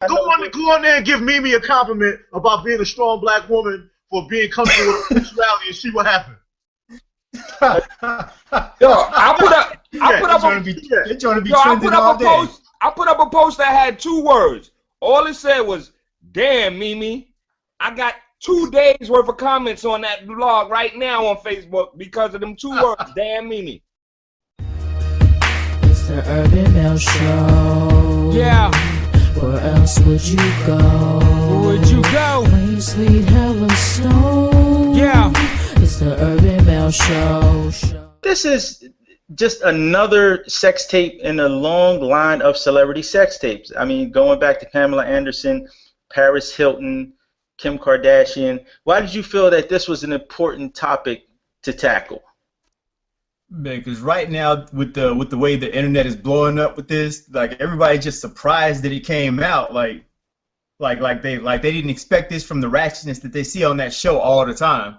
Go on there and give Mimi a compliment about being a strong black woman for being comfortable with her sexuality and see what happens. Yo, I put up a post that had 2 words. All it said was, "Damn, Mimi, I got 2 days worth of comments on that blog right now on Facebook because of them 2 words. Damn, Mimi." It's the Urban Male Show. Yeah. Where else would you go? Where would you go? Rain, sleet, hell, or snow. Yeah. It's the Urban Male Show. This is just another sex tape in a long line of celebrity sex tapes. I mean, going back to Pamela Anderson, Paris Hilton, Kim Kardashian. Why did you feel that this was an important topic to tackle? Because right now, with the way the internet is blowing up with this, like everybody's just surprised that it came out. Like they didn't expect this from the ratchetness that they see on that show all the time.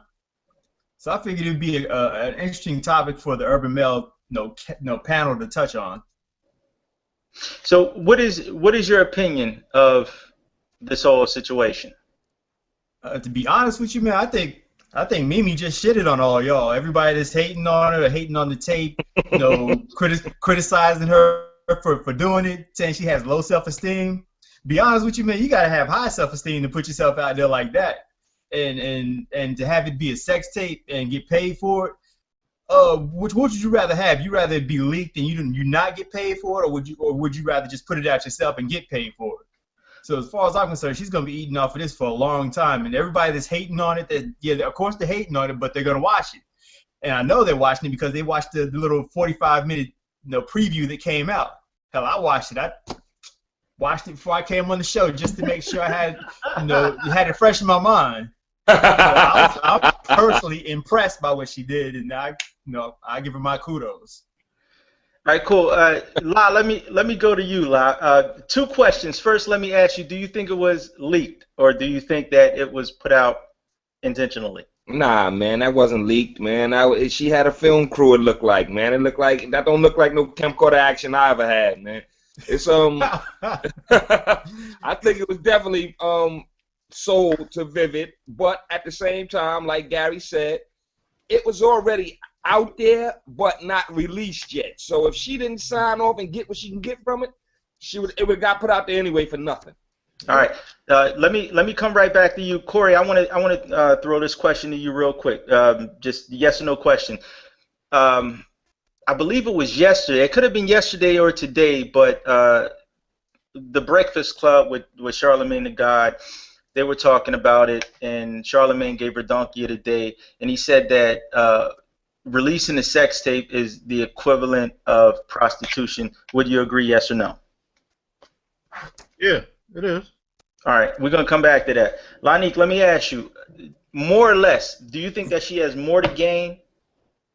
So I figured it'd be an interesting topic for the Urban Male panel to touch on. So what is your opinion of this whole situation? To be honest with you, man, I think Mimi just shitted on all y'all. Everybody that's hating on her, hating on the tape, criticizing her for doing it, saying she has low self-esteem. Be honest with you, man, you gotta have high self-esteem to put yourself out there like that, and to have it be a sex tape and get paid for it. What would you rather have? You rather it be leaked and you not get paid for it, or would you rather just put it out yourself and get paid for it? So as far as I'm concerned, she's gonna be eating off of this for a long time, and everybody that's hating on it, of course they're hating on it, but they're gonna watch it, and I know they're watching it because they watched the little 45-minute preview that came out. Hell, I watched it. I watched it before I came on the show just to make sure I had had it fresh in my mind. I was personally impressed by what she did, and I give her my kudos. All right, cool. La, let me go to you, La. 2 questions. First, let me ask you: do you think it was leaked, or do you think that it was put out intentionally? Nah, man, that wasn't leaked, man. She had a film crew. It looked like, man. It looked like that. Don't look like no camcorder action I ever had, man. It's I think it was definitely sold to Vivid, but at the same time, like Gary said, it was already out there but not released yet. So if she didn't sign off and get what she can get from it, it would have got put out there anyway for nothing. All right, let me come right back to you, Corey. I want to throw this question to you real quick. Just yes or no question. I believe it was yesterday. It could have been yesterday or today, but the Breakfast Club with Charlamagne the God, they were talking about it, and Charlamagne gave her Donkey of the Day, and he said that releasing a sex tape is the equivalent of prostitution. Would you agree, yes or no? Yeah, it is. All right, we're going to come back to that. Lanique, let me ask you, more or less, do you think that she has more to gain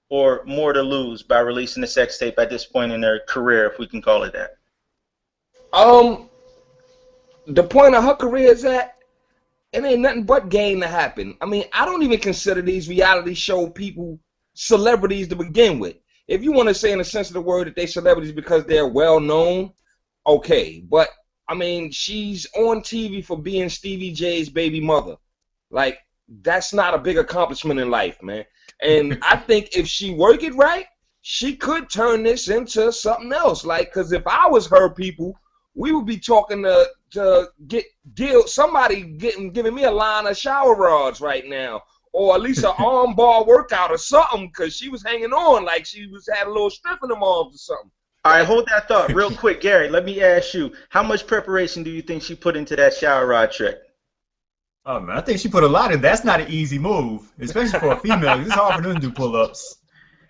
or more to lose by releasing a sex tape at this point in her career, if we can call it that? The point of her career is that it ain't nothing but gain to happen. I mean, I don't even consider these reality show people celebrities to begin with. If you want to say in the sense of the word that they celebrities because they're well known, okay. But I mean, she's on TV for being Stevie J's baby mother. Like, that's not a big accomplishment in life, man. And I think if she work it right, she could turn this into something else. Like, because if I was her people, we would be talking to somebody giving me a line of shower rods right now, or at least an arm bar workout or something, because she was hanging on like she had a little strip in them arms or something. All right, hold that thought real quick, Gary. Let me ask you, how much preparation do you think she put into that shower rod trick? Oh man, I think she put a lot in. That's not an easy move, especially for a female. It's hard for them to do pull-ups.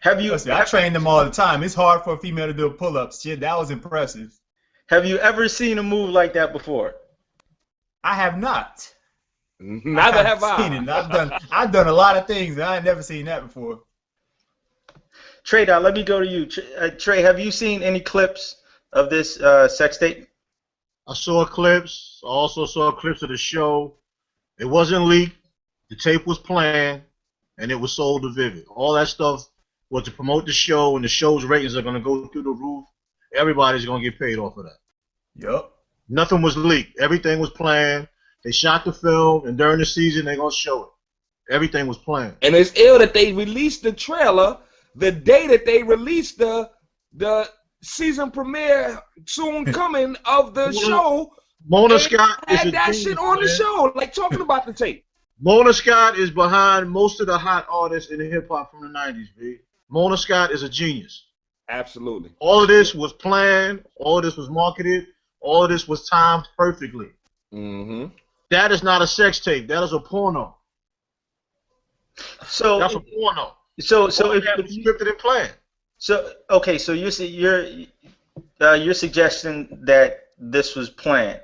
I train them all the time. It's hard for a female to do pull-ups. Shit, that was impressive. Have you ever seen a move like that before? I have not. Neither have I. Seen it. I've done a lot of things, and I ain't never seen that before. Trey, now let me go to you. Trey, have you seen any clips of this sex tape? I saw clips. I also saw clips of the show. It wasn't leaked. The tape was planned, and it was sold to Vivid. All that stuff was to promote the show, and the show's ratings are going to go through the roof. Everybody's going to get paid off of that. Yup. Nothing was leaked. Everything was planned. They shot the film, and during the season, they're going to show it. Everything was planned. And it's ill that they released the trailer the day that they released the season premiere soon coming of the show. Mona Scott had is that shit on the show, like talking about the tape. Mona Scott is behind most of the hot artists in hip hop from the 90s, B. Mona Scott is a genius. Absolutely. All of this was planned. All of this was marketed. All of this was timed perfectly. Mm-hmm. That is not a sex tape. That is a porno. So that's a porno. So if scripted and planned. So okay, so you're suggesting that this was planned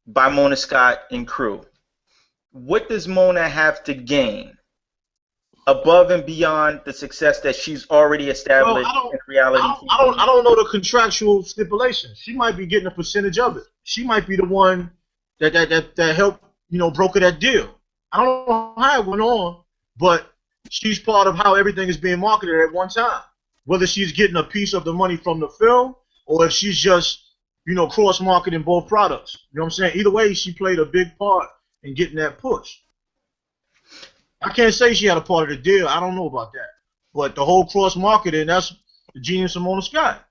by Mona Scott and crew. What does Mona have to gain above and beyond the success that she's already established in reality? I don't know the contractual stipulations. She might be getting a percentage of it. She might be the one that helped, broker that deal. I don't know how it went on, but she's part of how everything is being marketed at one time. Whether she's getting a piece of the money from the film or if she's just, cross-marketing both products. You know what I'm saying? Either way, she played a big part in getting that push. I can't say she had a part of the deal. I don't know about that. But the whole cross-marketing, that's the genius of Mona Scott.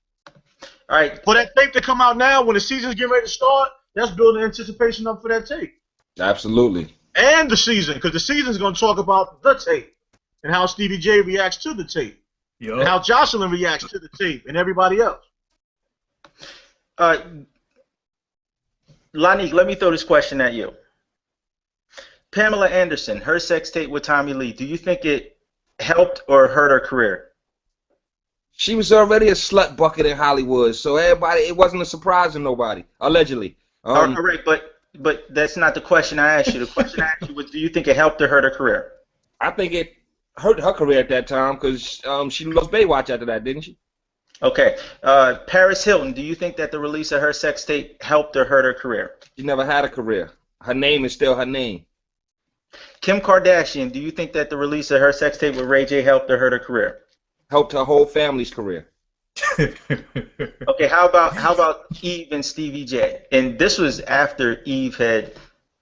All right. For that tape to come out now, when the season's getting ready to start, that's building anticipation up for that tape. Absolutely. And the season, because the season's going to talk about the tape and how Stevie J reacts to the tape. Yep. And how Jocelyn reacts to the tape and everybody else. Lanique, let me throw this question at you. Pamela Anderson, her sex tape with Tommy Lee, do you think it helped or hurt her career? She was already a slut bucket in Hollywood, so it wasn't a surprise to nobody, allegedly. All right, but that's not the question I asked you. The question I asked you was, do you think it helped or hurt her career? I think it hurt her career at that time because she lost Baywatch after that, didn't she? Okay. Paris Hilton, do you think that the release of her sex tape helped or hurt her career? She never had a career. Her name is still her name. Kim Kardashian, do you think that the release of her sex tape with Ray J helped or hurt her career? Helped her whole family's career. Okay, how about Eve and Stevie J? And this was after Eve had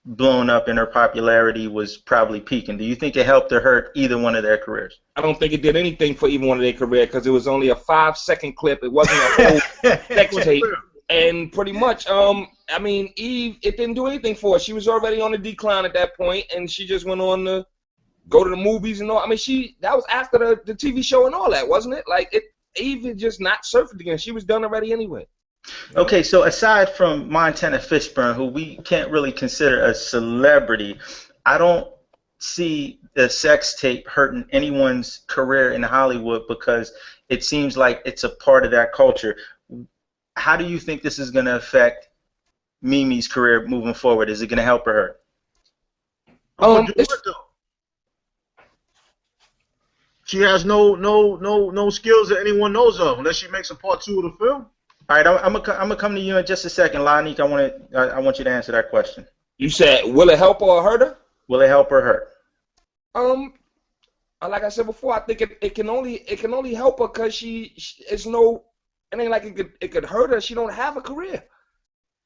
blown up and her popularity was probably peaking. Do you think it helped or hurt either one of their careers? I don't think it did anything for either one of their career because it was only a 5-second clip. It wasn't a whole sex tape. And pretty much, Eve, it didn't do anything for her. She was already on the decline at that point, and she just went on to go to the movies and all. That was after the TV show and all that, wasn't it? Eve had just not surfaced again. She was done already anyway. Okay, so aside from Montana Fishburne, who we can't really consider a celebrity, I don't see the sex tape hurting anyone's career in Hollywood because it seems like it's a part of that culture. How do you think this is going to affect Mimi's career moving forward? Is it going to help or hurt? She has no skills that anyone knows of unless she makes a part 2 of the film. All right, I'm gonna come to you in just a second, Lanique. I want you to answer that question. You said, will it help or hurt her? Will it help or hurt? Like I said before, I think it can only help her because it's no. It ain't like it could hurt her. She don't have a career.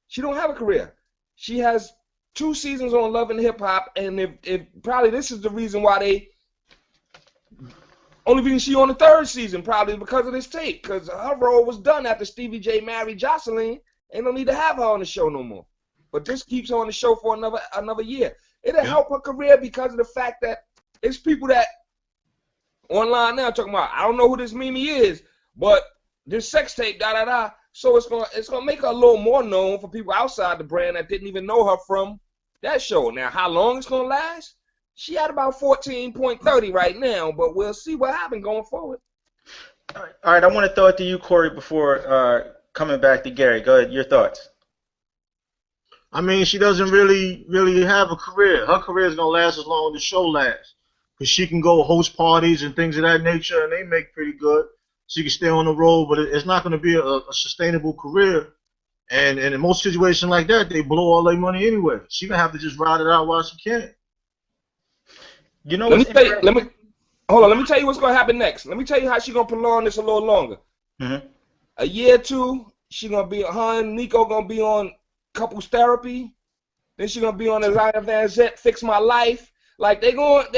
She don't have a career. She has 2 seasons on Love and Hip Hop, and if probably this is the reason why they. Only reason she on the 3rd season probably because of this tape, because her role was done after Stevie J married Jocelyn, and don't need to have her on the show no more. But this keeps her on the show for another year. It'll help her career because of the fact that it's people that online now talking about, I don't know who this Mimi is, but this sex tape, So it's gonna make her a little more known for people outside the brand that didn't even know her from that show. Now, how long it's gonna last? She at about 14.30 right now, but we'll see what happens going forward. All right, I want to throw it to you, Corey, before coming back to Gary. Go ahead, your thoughts. She doesn't really have a career. Her career is going to last as long as the show lasts. Because she can go host parties and things of that nature, and they make pretty good. She can stay on the road, but it's not going to be a sustainable career. And in most situations like that, they blow all their money anyway. She's going to have to just ride it out while she can. You know, let me tell you what's gonna happen next. Let me tell you how she's gonna prolong this a little longer. Mm-hmm. A year or two, her and Nico gonna be on couples therapy. Then she's gonna be on the Zion Van Zant Fix My Life. Like she going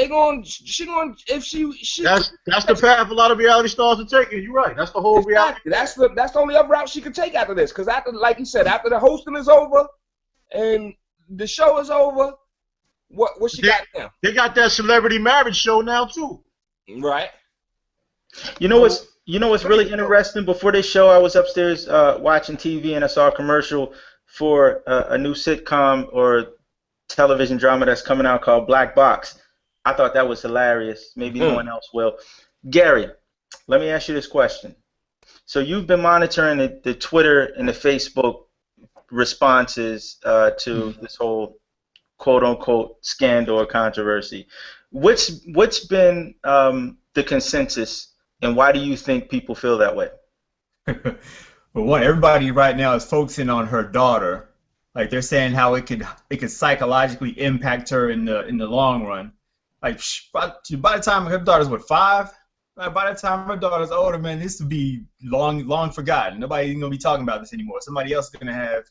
if she That's the path a lot of reality stars are taking. You're right. That's the whole reality. That's the only other route she could take after this. Because after, like you said, after the hosting is over and the show is over, what she got now? They got that celebrity marriage show now too. Right. You know what's really interesting? Before this show, I was upstairs watching TV and I saw a commercial for a new sitcom or television drama that's coming out called Black Box. I thought that was hilarious. Maybe no one else will. Gary, let me ask you this question. So you've been monitoring the Twitter and the Facebook responses to this whole quote-unquote scandal or controversy. What's been the consensus, and why do you think people feel that way? Well, one, everybody right now is focusing on her daughter. Like they're saying how it could psychologically impact her in the long run. Like by the time her daughter's 5, by the time her daughter's older, man, this will be long forgotten. Nobody's gonna be talking about this anymore. Somebody else is gonna have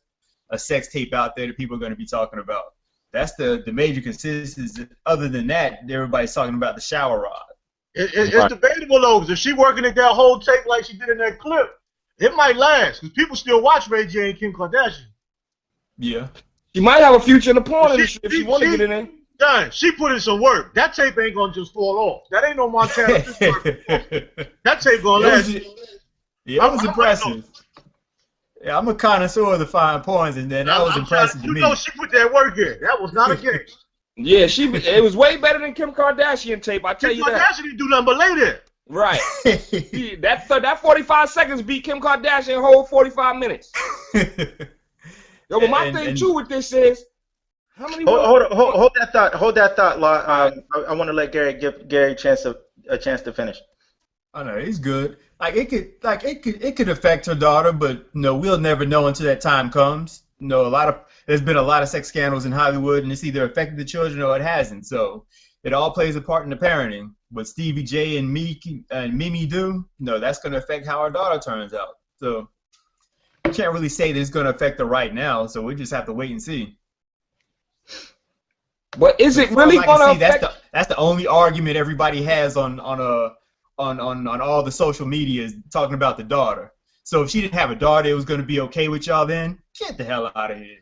a sex tape out there that people are gonna be talking about. That's the major consensus. Other than that, everybody's talking about the shower rod. It's debatable though, because if she working at that whole tape like she did in that clip, it might last. Because people still watch Ray J and Kim Kardashian. Yeah. She might have a future in the porn industry if she want to get in there. Done. She put in some work. That tape ain't gonna just fall off. That ain't no Montana. That tape gonna last. Yeah, it was impressive. Yeah, I'm a connoisseur of the fine points, and then that was impressive to me. You know she put that work in. That was not a game. Yeah, it was way better than Kim Kardashian tape. I tell you that. Kim Kardashian didn't do nothing but lay there. Right. that 45 seconds beat Kim Kardashian whole 45 minutes. Yo, but my thing too with this is how many. Hold that thought. Hold that thought, Law. I want to let give Gary a chance to finish. I know he's good. It could affect her daughter, but we'll never know until that time comes. There's been a lot of sex scandals in Hollywood, and it's either affected the children or it hasn't. So it all plays a part in the parenting. What Stevie J and Mimi do, that's going to affect how our daughter turns out. So we can't really say that it's going to affect her right now. So we just have to wait and see. But is it really going to affect? That's the only argument everybody has on all the social media is talking about the daughter. So if she didn't have a daughter, it was going to be okay with y'all then? Get the hell out of here.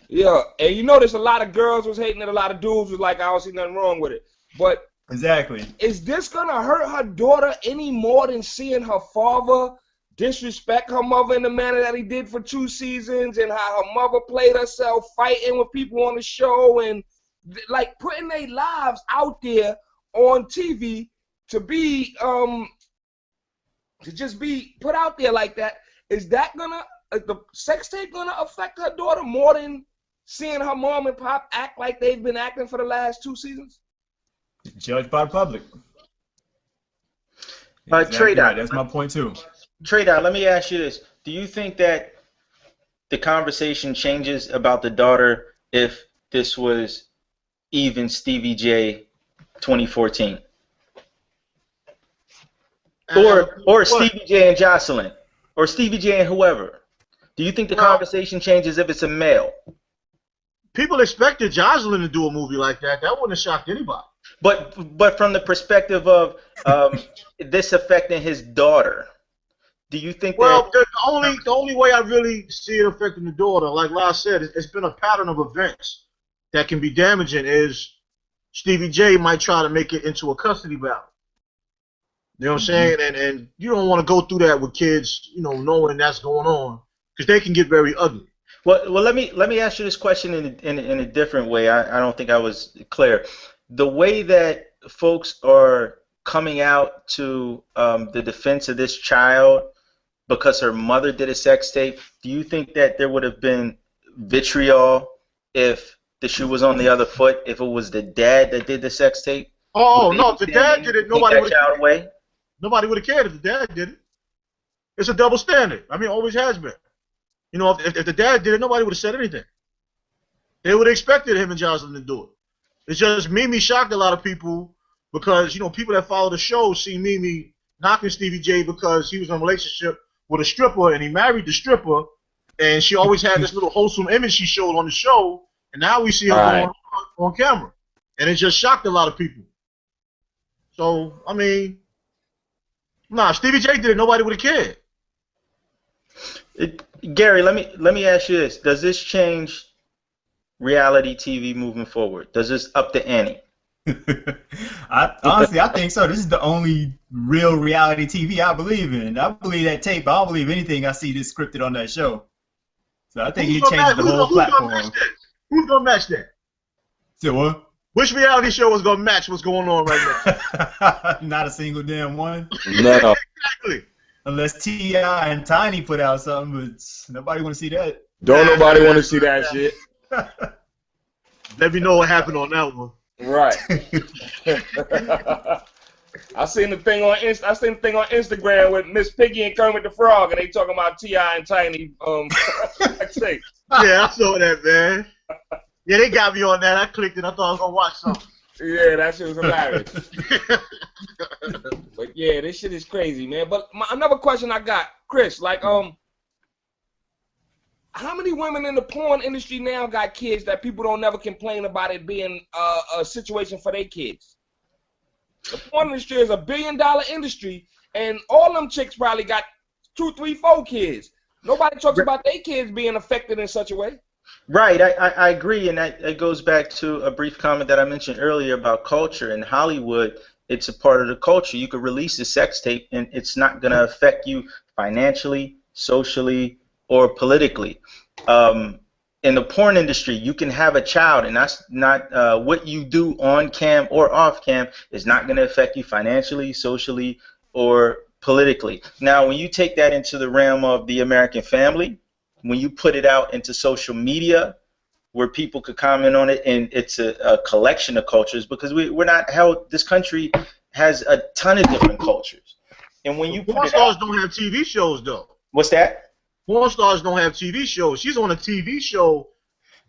Yeah, and there's a lot of girls was hating it, a lot of dudes was like, I don't see nothing wrong with it. But exactly. Is this going to hurt her daughter any more than seeing her father disrespect her mother in the manner that he did for 2 seasons, and how her mother played herself fighting with people on the show and like putting their lives out there on TV to be to just be put out there like that? Is that gonna the sex tape gonna affect her daughter more than seeing her mom and pop act like they've been acting for the last 2 seasons? Judged by the public. Trade out. That's my point too. Trade out. Let me ask you this: do you think that the conversation changes about the daughter if this was even Stevie J 2014? Or Stevie J and Jocelyn, or Stevie J and whoever. Do you think the conversation changes if it's a male? People expected Jocelyn to do a movie like that. That wouldn't have shocked anybody. But from the perspective of this affecting his daughter, do you think that? Well, the only way I really see it affecting the daughter, like Lars said, it's been a pattern of events that can be damaging. Is Stevie J might try to make it into a custody battle. You know what I'm saying? And you don't want to go through that with kids, knowing that's going on, because they can get very ugly. Well, let me ask you this question in a different way. I don't think I was clear. The way that folks are coming out to the defense of this child because her mother did a sex tape, do you think that there would have been vitriol if the shoe was on the other foot, if it was the dad that did the sex tape? Oh, no, if the dad did it, nobody would have cared. Nobody would have cared if the dad did it. It's a double standard. I mean, always has been. If the dad did it, nobody would have said anything. They would have expected him and Jocelyn to do it. It's just Mimi shocked a lot of people because, people that follow the show see Mimi knocking Stevie J because he was in a relationship with a stripper and he married the stripper, and she always had this little wholesome image she showed on the show, and now we see her going on camera, and it just shocked a lot of people. So I mean, nah, Stevie J did it. Nobody would have cared. Gary, let me ask you this: does this change reality TV moving forward? Does this up the ante? Honestly, I think so. This is the only real reality TV I believe in. I believe that tape. I don't believe anything I see that's scripted on that show. So I think it changes the whole platform. Who's gonna match that? So what? Which reality show is gonna match what's going on right now? Not a single damn one. No. Exactly. Unless T.I. and Tiny put out something, but nobody want to see that. Don't nobody want to see that shit. Let me know what happened on that one. Right. I seen the thing on Instagram with Miss Piggy and Kermit the Frog, and they talking about T.I. and Tiny. Tape. Yeah, I saw that, man. Yeah, they got me on that. I clicked it. I thought I was gonna watch something. Yeah, that shit was hilarious. But yeah, this shit is crazy, man. But another question I got, Chris, like, how many women in the porn industry now got kids that people don't never complain about it being a situation for their kids? The porn industry is $1 billion industry, and all them chicks probably got 2, 3, 4 kids. Nobody talks about their kids being affected in such a way. Right, I agree, and that goes back to a brief comment that I mentioned earlier about culture. In Hollywood, it's a part of the culture. You could release a sex tape, and it's not going to affect you financially, socially, or politically. In the porn industry, you can have a child, and that's not what you do on cam or off cam is not going to affect you financially, socially, or politically. Now, when you take that into the realm of the American family, when you put it out into social media where people could comment on it, and it's a collection of cultures, because we're not held, this country has a ton of different cultures. And when you put porn it stars out, don't have TV shows, though. What's that? Porn stars don't have TV shows. She's on a TV show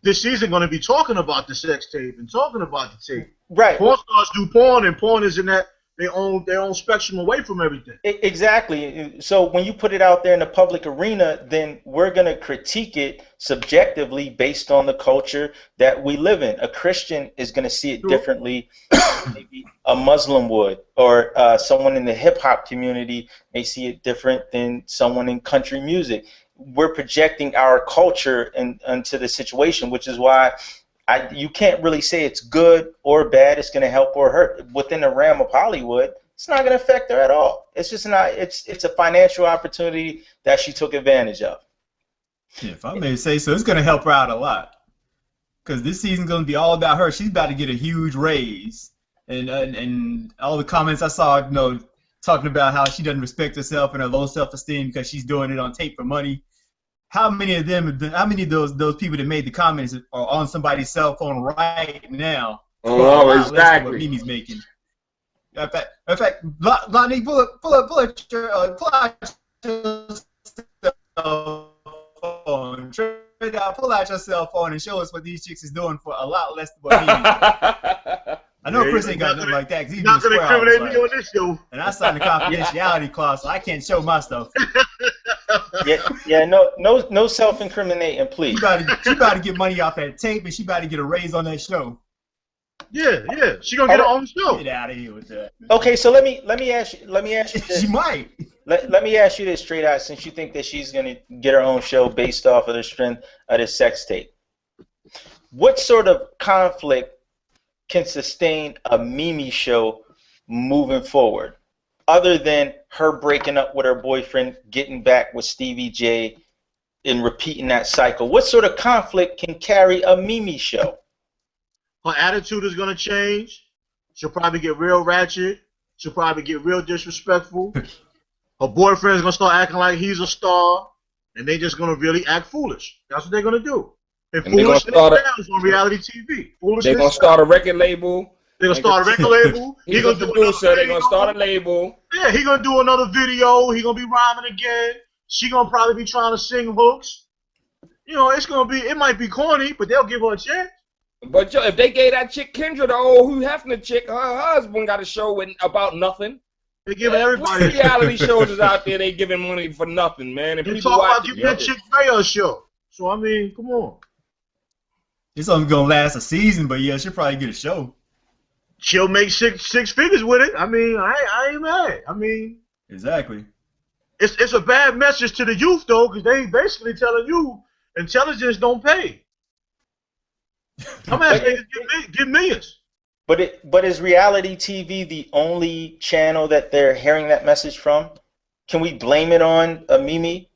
this season going to be talking about the sex tape and talking about the tape. Right. Porn stars do porn, and porn is in that their own spectrum away from everything. Exactly. So when you put it out there in the public arena, then we're going to critique it subjectively based on the culture that we live in. A Christian is going to see it differently than maybe a Muslim would, or someone in the hip-hop community may see it different than someone in country music. We're projecting our culture into the situation, which is why you can't really say it's good or bad. It's going to help or hurt. Within the realm of Hollywood, it's not going to affect her at all. It's just not. It's a financial opportunity that she took advantage of. Yeah, if I may say so, it's going to help her out a lot. Because this season's going to be all about her. She's about to get a huge raise. And all the comments I saw, talking about how she doesn't respect herself and her low self-esteem because she's doing it on tape for money. How many of those people that made the comments are on somebody's cell phone right now? Oh, exactly. What Mimi's making. In fact, Lonnie, pull out your cell phone. Pull out your cell phone and show us what these chicks is doing for a lot less than what Mimi. I know Chris ain't got nothing like that because he's not going to incriminate me on this show. And I signed a confidentiality clause, so I can't show my stuff. Yeah, no self-incriminating, please. She about to get money off that tape, and she about to get a raise on that show. Yeah, she gonna get her own show. Get out of here with that. Okay, so let me ask you this. She might. Let me ask you this straight out, since you think that she's gonna get her own show based off of the strength of the sex tape. What sort of conflict can sustain a Mimi show moving forward, other than her breaking up with her boyfriend, getting back with Stevie J, and repeating that cycle? What sort of conflict can carry a Mimi show? Her attitude is going to change. She'll probably get real ratchet. She'll probably get real disrespectful. Her boyfriend's going to start acting like he's a star, and they're just going to really act foolish. That's what they're going to do. And foolishness sells on reality TV. They're going to start a record label. They're going to start a record label. He's a producer. They're going to start a label. Yeah, he's going to do another video. He's going to be rhyming again. She's going to probably be trying to sing hooks. It's going to be, it might be corny, but they'll give her a chance. But if they gave that chick Kendra, the old Hugh Hefner chick, her husband got a show about nothing. They're giving What everybody. reality shows is out there they giving money for nothing, man, and They people talk about watch giving that it. chick Freya a show. So I mean, come on. It's only gonna last a season, but yeah, she'll probably get a show. She'll make six figures with it. I mean, I ain't mad. I mean, Exactly. it's a bad message to the youth though, because they basically telling you intelligence don't pay. Dumbass niggas get millions. But is reality TV the only channel that they're hearing that message from? Can we blame it on Mimi?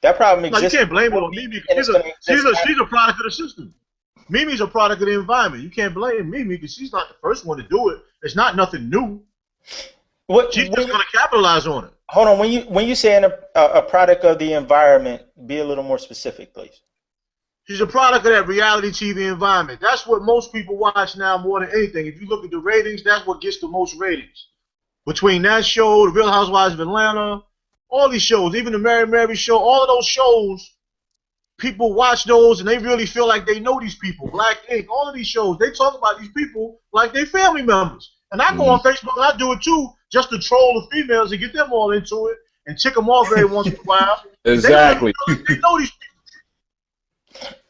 That problem No, you exists. can't blame it on Mimi. And it's gonna exist She's a product of the system. Mimi's a product of the environment. You can't blame Mimi because she's not the first one to do it. It's not nothing new. She's just gonna capitalize on it. Hold on. When you say a product of the environment, be a little more specific, please. She's a product of that reality TV environment. That's what most people watch now more than anything. If you look at the ratings, that's what gets the most ratings. Between that show, The Real Housewives of Atlanta, all these shows, even the Mary show, all of those shows, people watch those and they really feel like they know these people. Black Ink, all of these shows, they talk about these people like they're family members. And I go on Facebook and I do it too, just to troll the females and get them all into it and tick them off every once in a while. Exactly. They know these people.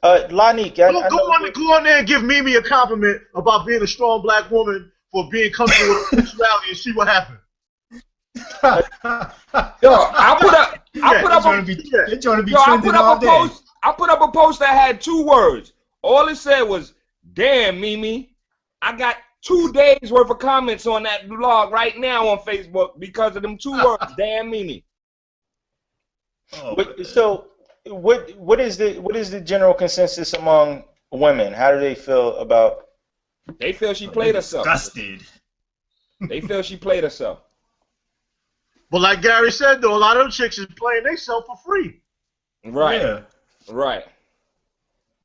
Lanique, Go on there and give Mimi a compliment about being a strong black woman for being comfortable with her sexuality and see what happens. Yo, I put up a post that had 2 words. All it said was, "Damn, Mimi, I got 2 days worth of comments on that blog right now on Facebook because of them 2 words. Damn, Mimi." So, what is the general consensus among women? How do they feel about? They feel she played herself. Disgusted. They feel she played herself. But like Gary said, though, a lot of them chicks is playing themselves for free. Right. Yeah. Right.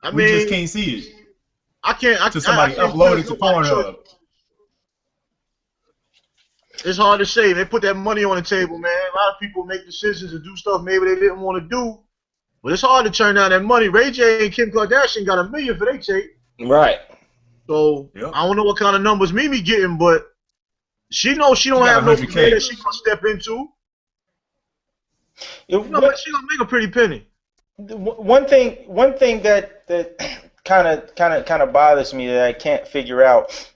I We mean, just can't see it. I can't. So somebody upload it to Pornhub. It's hard to say. They put that money on the table, man. A lot of people make decisions and do stuff maybe they didn't want to do. But it's hard to turn down that money. Ray J and Kim Kardashian got $1 million for their tape. Right. So Yep. I don't know what kind of numbers Mimi getting, but she knows she don't have no 100K. career that she gonna step into. You know, but she gonna make a pretty penny. One thing that kind of bothers me that I can't figure out,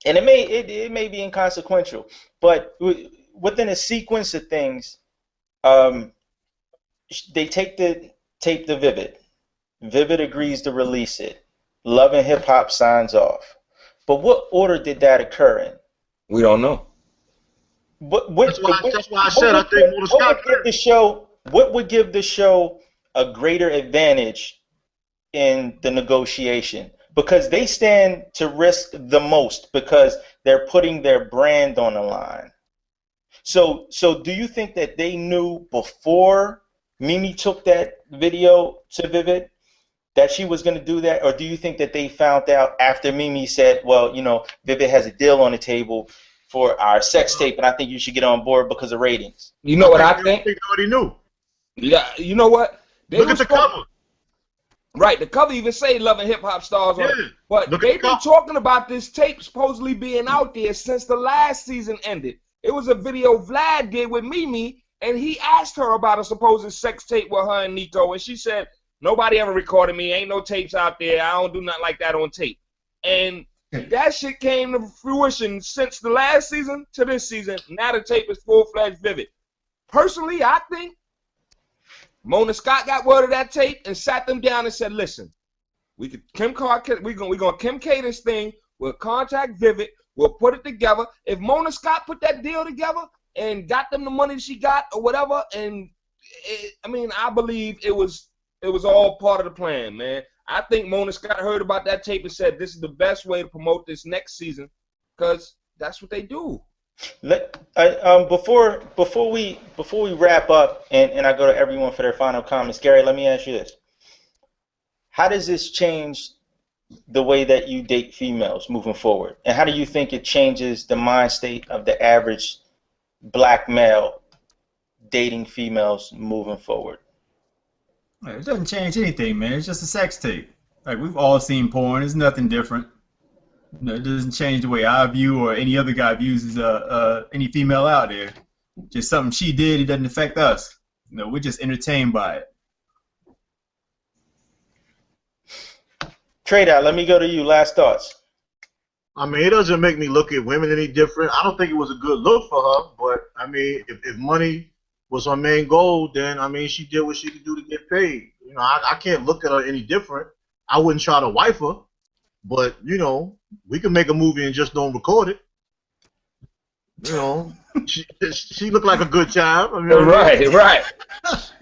and it may be inconsequential, but within a sequence of things, they take the Vivid. Vivid agrees to release it. Love and Hip Hop signs off. But what order did that occur in? We don't know. That's why I said I think Mona Scott. What would give the show a greater advantage in the negotiation? Because they stand to risk the most because they're putting their brand on the line. So do you think that they knew before Mimi took that video to Vivid that she was going to do that, or do you think that they found out after Mimi said, well, you know, Vivid has a deal on the table for our sex tape, and I think you should get on board because of ratings? You know what I think? They already knew. Yeah, you know what? Look at the cover. Right, the cover even say Love and Hip Hop stars on it. But they've been talking about this tape supposedly being out there since the last season ended. It was a video Vlad did with Mimi, and he asked her about a supposed sex tape with her and Nico, and she said, nobody ever recorded me. Ain't no tapes out there. I don't do nothing like that on tape. And that shit came to fruition since the last season to this season. Now the tape is full-fledged Vivid. Personally, I think Mona Scott got word of that tape and sat them down and said, listen, we're gonna Kim K this thing. We'll contact Vivid. We'll put it together. If Mona Scott put that deal together and got them the money she got or whatever, and I believe it was all part of the plan, man. I think Mona Scott heard about that tape and said this is the best way to promote this next season because that's what they do. Before we wrap up and I go to everyone for their final comments, Gary, let me ask you this. How does this change the way that you date females moving forward? And how do you think it changes the mind state of the average black male dating females moving forward? It doesn't change anything, man. It's just a sex tape. Like, we've all seen porn. It's nothing different. No, it doesn't change the way I view or any other guy views any female out there. Just something she did, it doesn't affect us. We're just entertained by it. Trade out. Let me go to you. Last thoughts. I mean, it doesn't make me look at women any different. I don't think it was a good look for her, but I mean, if money was her main goal, then I mean, she did what she could do to get paid. I can't look at her any different. I wouldn't try to wife her, but we can make a movie and just don't record it. She looked like a good time. I mean, right.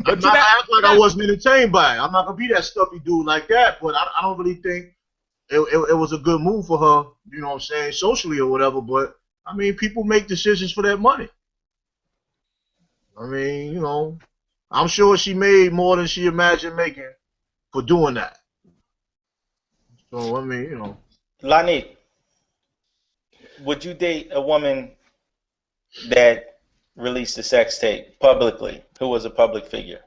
I'm not act like I wasn't entertained by it. I'm not gonna be that stuffy dude like that. But I don't really think it was a good move for her. You know what I'm saying, socially or whatever. But I mean, people make decisions for that money. I mean, I'm sure she made more than she imagined making for doing that. So I mean, Lanique, would you date a woman that released a sex tape publicly, who was a public figure?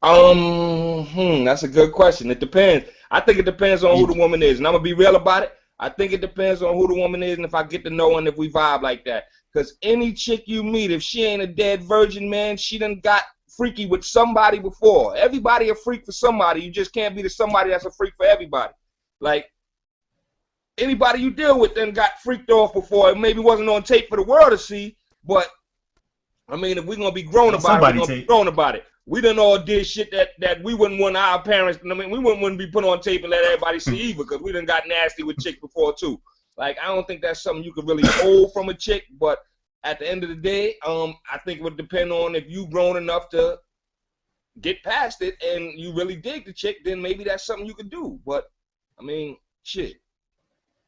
That's a good question. It depends. I think it depends on who the woman is, and I'm gonna be real about it. I think it depends on who the woman is, and if I get to know her, and if we vibe like that. Because any chick you meet, if she ain't a dead virgin, man, she done got freaky with somebody before. Everybody a freak for somebody. You just can't be the somebody that's a freak for everybody. Like, anybody you deal with then got freaked off before. It maybe wasn't on tape for the world to see, but I mean, if we're gonna be grown about it, we're gonna be grown about it. We done all did shit that we wouldn't want our parents. I mean, we wouldn't be put on tape and let everybody see either, because we done got nasty with chicks before too. Like, I don't think that's something you could really hold from a chick. But at the end of the day, I think it would depend on if you grown enough to get past it and you really dig the chick, then maybe that's something you could do. But I mean, shit.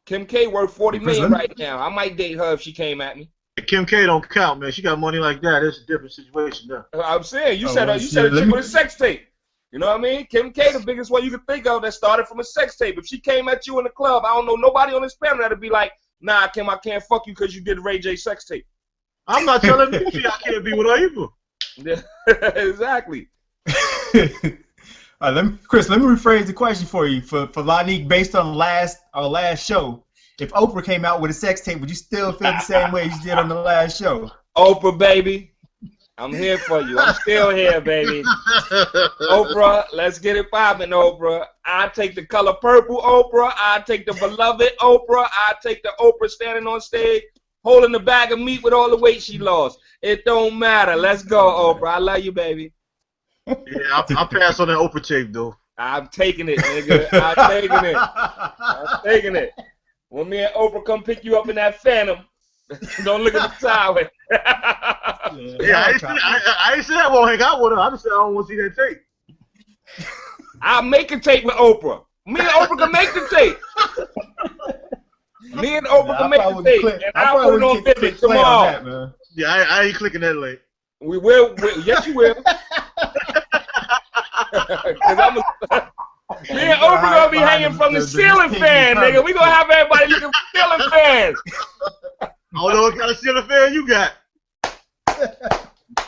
Kim K worth $40 million right now. I might date her if she came at me. Kim K don't count, man. She got money like that. It's a different situation now. I'm saying you said a chick with a sex tape. You know what I mean? Kim K, the biggest one you could think of that started from a sex tape. If she came at you in the club, I don't know nobody on this panel that'd be like, nah, Kim, I can't fuck you because you did Ray J sex tape. I'm not telling you I can't be with her either. Yeah, exactly. All right, Chris, let me rephrase the question for you. For Lanique, based on our last show, if Oprah came out with a sex tape, would you still feel the same way you did on the last show? Oprah, baby. I'm here for you. I'm still here, baby. Oprah, let's get it popping, Oprah. I take the color purple, Oprah. I take the beloved, Oprah. I take the Oprah standing on stage, holding the bag of meat with all the weight she lost. It don't matter. Let's go, Oprah. I love you, baby. Yeah, I'll pass on that Oprah tape, though. I'm taking it, nigga. I'm taking it. When me and Oprah come pick you up in that Phantom, don't look at the sideways. Yeah, I ain't said I won't hang out with her. I just said I don't want to see that tape. I'll make a tape with Oprah. Me and Oprah can make the tape. Me and Oprah can make the tape. And I'll put it on Vivid tomorrow. Yeah, I ain't clicking that link. We will. Yes, you will. Me and Oprah gonna be hanging from the ceiling fan, nigga. We gonna have everybody looking for ceiling fans. I don't know what kind of ceiling fan you got.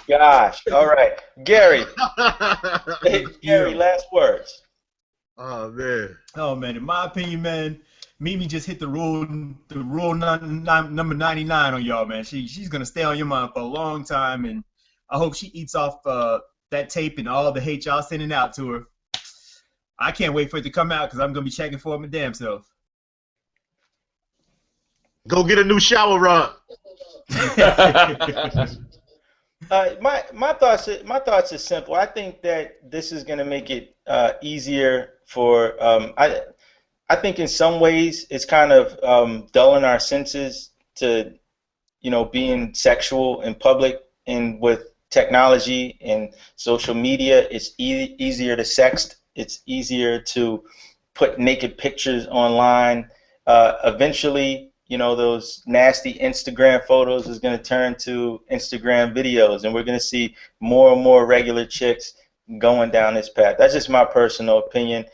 Gosh. All right. Gary. Hey, Gary, last words. Oh, man. Oh, man. In my opinion, man, Mimi just hit the rule number 99 on y'all, man. She's going to stay on your mind for a long time, and I hope she eats off that tape and all the hate y'all sending out to her. I can't wait for it to come out because I'm going to be checking for it my damn self. Go get a new shower rod. My thoughts are simple. I think that this is going to make it easier for I think in some ways it's kind of dulling our senses to being sexual in public, and with technology and social media, it's easier to sext. It's easier to put naked pictures online. Eventually, those nasty Instagram photos is going to turn to Instagram videos, and we're going to see more and more regular chicks going down this path. That's just my personal opinion.